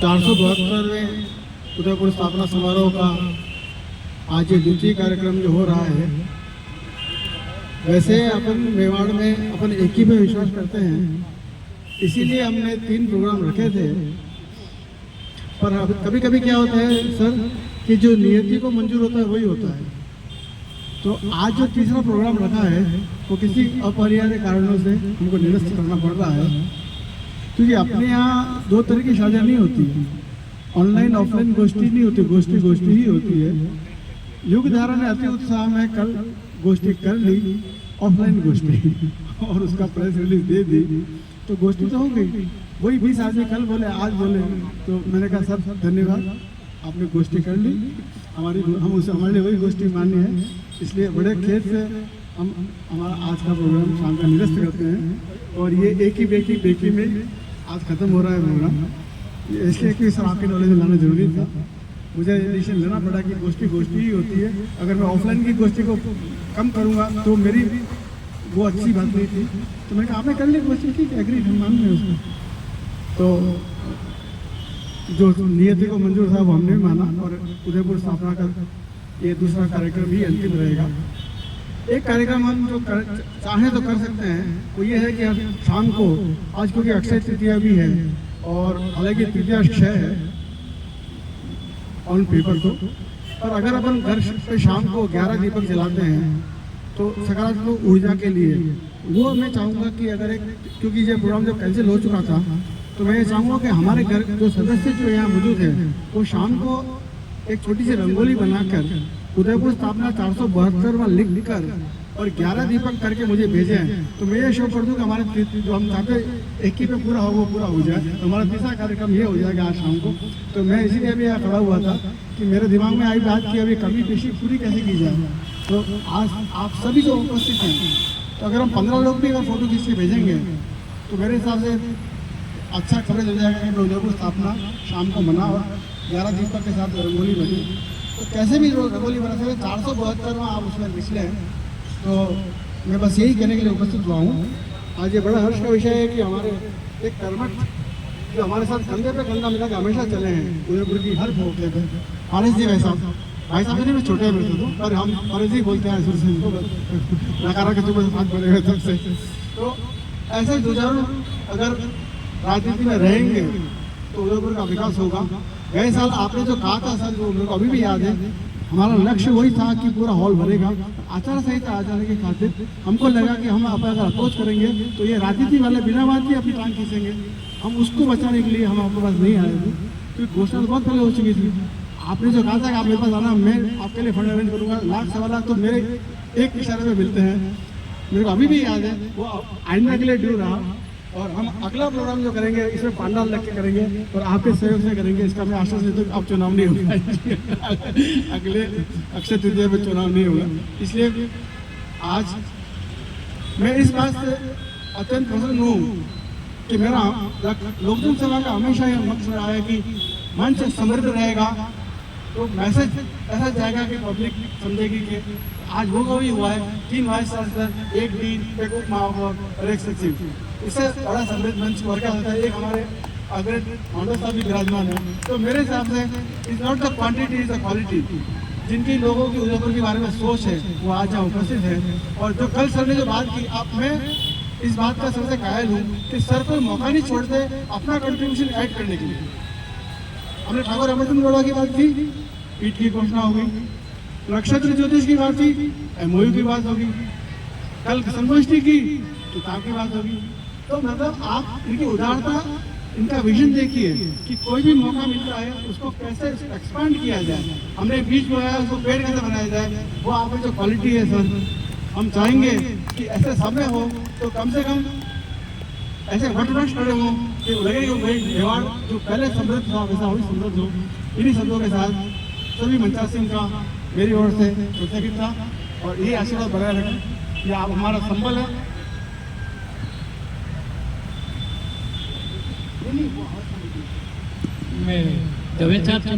472वें उदयपुर स्थापना समारोह का आज ये द्वितीय कार्यक्रम जो हो रहा है। वैसे अपन मेवाड़ में अपन एक ही पे विश्वास करते हैं, इसीलिए हमने 3 प्रोग्राम रखे थे। पर अब कभी कभी क्या होता है सर कि जो नियति को मंजूर होता है वही होता है। तो आज जो तीसरा प्रोग्राम रखा है वो किसी अपरिहार्य कारणों से हमको निरस्त करना पड़ रहा है, क्योंकि अपने यहाँ 2 तरह की शादियाँ नहीं होती, ऑनलाइन ऑफलाइन गोष्ठी नहीं होती, गोष्ठी गोष्ठी ही होती है। युग धारा ने अति उत्साह में कल गोष्ठी कर ली, ऑफलाइन गोष्ठी, और उसका प्रेस रिलीज दे दी, तो गोष्ठी तो हो गई। वही 20 आदमी कल बोले, आज बोले, तो मैंने कहा सर धन्यवाद, आपने गोष्ठी कर ली, हमारे लिए वही गोष्ठी मान्य है। इसलिए बड़े खेत से हम हमारा आज का प्रोग्राम शाम का निरस्त करते हैं, और ये एक ही बेकी में आज ख़त्म हो रहा है प्रोग्राम। इसलिए कि सर आपके नॉलेज में लाना जरूरी था, मुझे डिसीजन लेना पड़ा कि गोष्ठी ही होती है। अगर मैं ऑफलाइन की गोष्ठी को कम करूँगा तो मेरी वो अच्छी बात नहीं थी, तो मैंने कहा आपने कर ली गोष्ठी, ठीक है, एग्री, हम मान रहे उसको। तो जो नियति को मंजूर था वो हमने भी माना, और उदयपुर स्थापना का ये दूसरा कार्यक्रम ही अंतिम रहेगा। एक कार्यक्रम हम जो चाहें तो कर सकते हैं, वो ये है कि हम शाम को, आज क्योंकि अक्षय तृतीया भी है और हालांकि तृतीया क्षय है ऑन पेपर तो, पर अगर अपन घर पे शाम को 11 दीपक जलाते हैं तो सकारात्मक ऊर्जा के लिए, वो मैं चाहूँगा कि अगर एक, क्योंकि ये प्रोग्राम जब कैंसिल हो चुका था, तो मैं ये चाहूँगा कि हमारे घर जो सदस्य जो यहाँ मौजूद हैं वो शाम को एक छोटी सी रंगोली बनाकर उदयपुर स्थापना 472वां लिख कर और 11 दीपक करके मुझे भेजें, तो मैं ये शो कर दूँ कि हमारे जो हम चाहते एक ही पे पूरा हो वो पूरा हो जाए। तो हमारा तीसरा कार्यक्रम ये हो जाएगा आज शाम को। तो मैं इसीलिए भी यहाँ खड़ा हुआ था कि मेरे दिमाग में आई बात कि अभी कमी पेशी पूरी कैसे की जाए। तो आज आप सभी जो उपस्थित हैं, तो अगर हम 15 लोग भी अगर फोटो खींच के भेजेंगे तो मेरे हिसाब से अच्छा कवरेज हो जाएगा कि उदयपुर स्थापना शाम को मना और 11 दीपक के साथ रंगोली बनी। तो कैसे भी रंगोली बना सकते, 472वां आप उसमें निकले हैं। तो मैं बस यही कहने के लिए उपस्थित हुआ हूँ। आज ये बड़ा हर्ष का विषय है कि हमारे एक कर्मठ जो हमारे साथ कंधे पे कंधा मिला के हमेशा चले हैं उदयपुर की हर मौके पर, फारिस जी भाई साहब ने भी छोटे मेरे तो, पर हम फारिस जी बोलते हैं शुरू से, नकारा के सुबह साथ बने हुए तब से। तो ऐसे जुझारू अगर राजनीति में रहेंगे तो उदयपुर का विकास होगा। गए साल आपने जो कहा था सर, जो मेरे को अभी भी याद है, हमारा लक्ष्य वही था कि पूरा हॉल भरेगा। आचार संहिता आ जाने के खातिर हमको लगा कि हम आप अगर अप्रोच करेंगे तो ये राजनीति वाले बिना बात के अपनी टांग खींचेंगे। हम उसको बचाने के लिए हम आपके पास नहीं आए थे, क्योंकि घोषणा बहुत पहले हो चुकी थी। आपने जो कहा था कि आप मेरे पास आना, मैं आपके लिए फंड अरेंज करूँगा, 1,00,000 तो मेरे एक इशारे में मिलते हैं। मेरे को अभी भी याद है, वो आइंदा के लिए ड्यू रहा। और हम अगला प्रोग्राम जो करेंगे इसमें पांडाल लग के करेंगे और आपके सहयोग से करेंगे, इसका मैं आशा से, तो अब चुनाव नहीं होगा अगले अक्षय तृतीया में चुनाव नहीं होगा। इसलिए आज मैं इस बात से अत्यंत प्रसन्न हूँ कि मेरा लोकजन सेवा का हमेशा यह मकसद रहा है कि मंच समृद्ध रहेगा, तो मैसेज ऐसा जाएगा कि पब्लिक समझेगी कि आज वो भी हुआ है, 3 वाइस चांसलर, 1 डीन, एक उप महापौर और 1 सचिव। इससे बड़ा समृद्ध मंच और क्या होता है। एक हमारे अग्रज मांडव साहब भी विराजमान है। तो मेरे हिसाब से is not the quantity, is the quality. जिनकी लोगों की उदयपुर के बारे में सोच है वो आज यहाँ उपस्थित है। और जो कल सर ने जो बात की, अब मैं इस बात का सबसे कायल हूँ कि सर कोई मौका नहीं छोड़ते अपना कंट्रीब्यूशन ऐड करने के लिए। हमने ठाकुर अमरचंद गौड़ा की बात की, पीठ की घोषणा हो गई, नक्षत्र ज्योतिष की बात की, एमओयू की बात होगी, कल संगोष्ठी की तो काम की बात होगी। तो मतलब आप इनकी उदारता, इनका विजन देखिए कि कोई भी मौका मिलता है उसको कैसे एक्सपांड किया जाए। हमने बीज बोया उसको पेड़ कैसे बनाया जाए, वो आप में जो क्वालिटी है सर, हम चाहेंगे कि ऐसे समय हो तो कम से कम ऐसे वटवृक्ष खड़े हों कि लगे कि भाई मेवाड़ जो पहले समृद्ध था वैसा वही समृद्ध हो। इन्हीं शब्दों के साथ सभी मंचा सिंह का मेरी ओर से कृतज्ञता और ये आशीर्वाद बनाए रखें कि आप हमारा संबल है। मैं दवे चाहता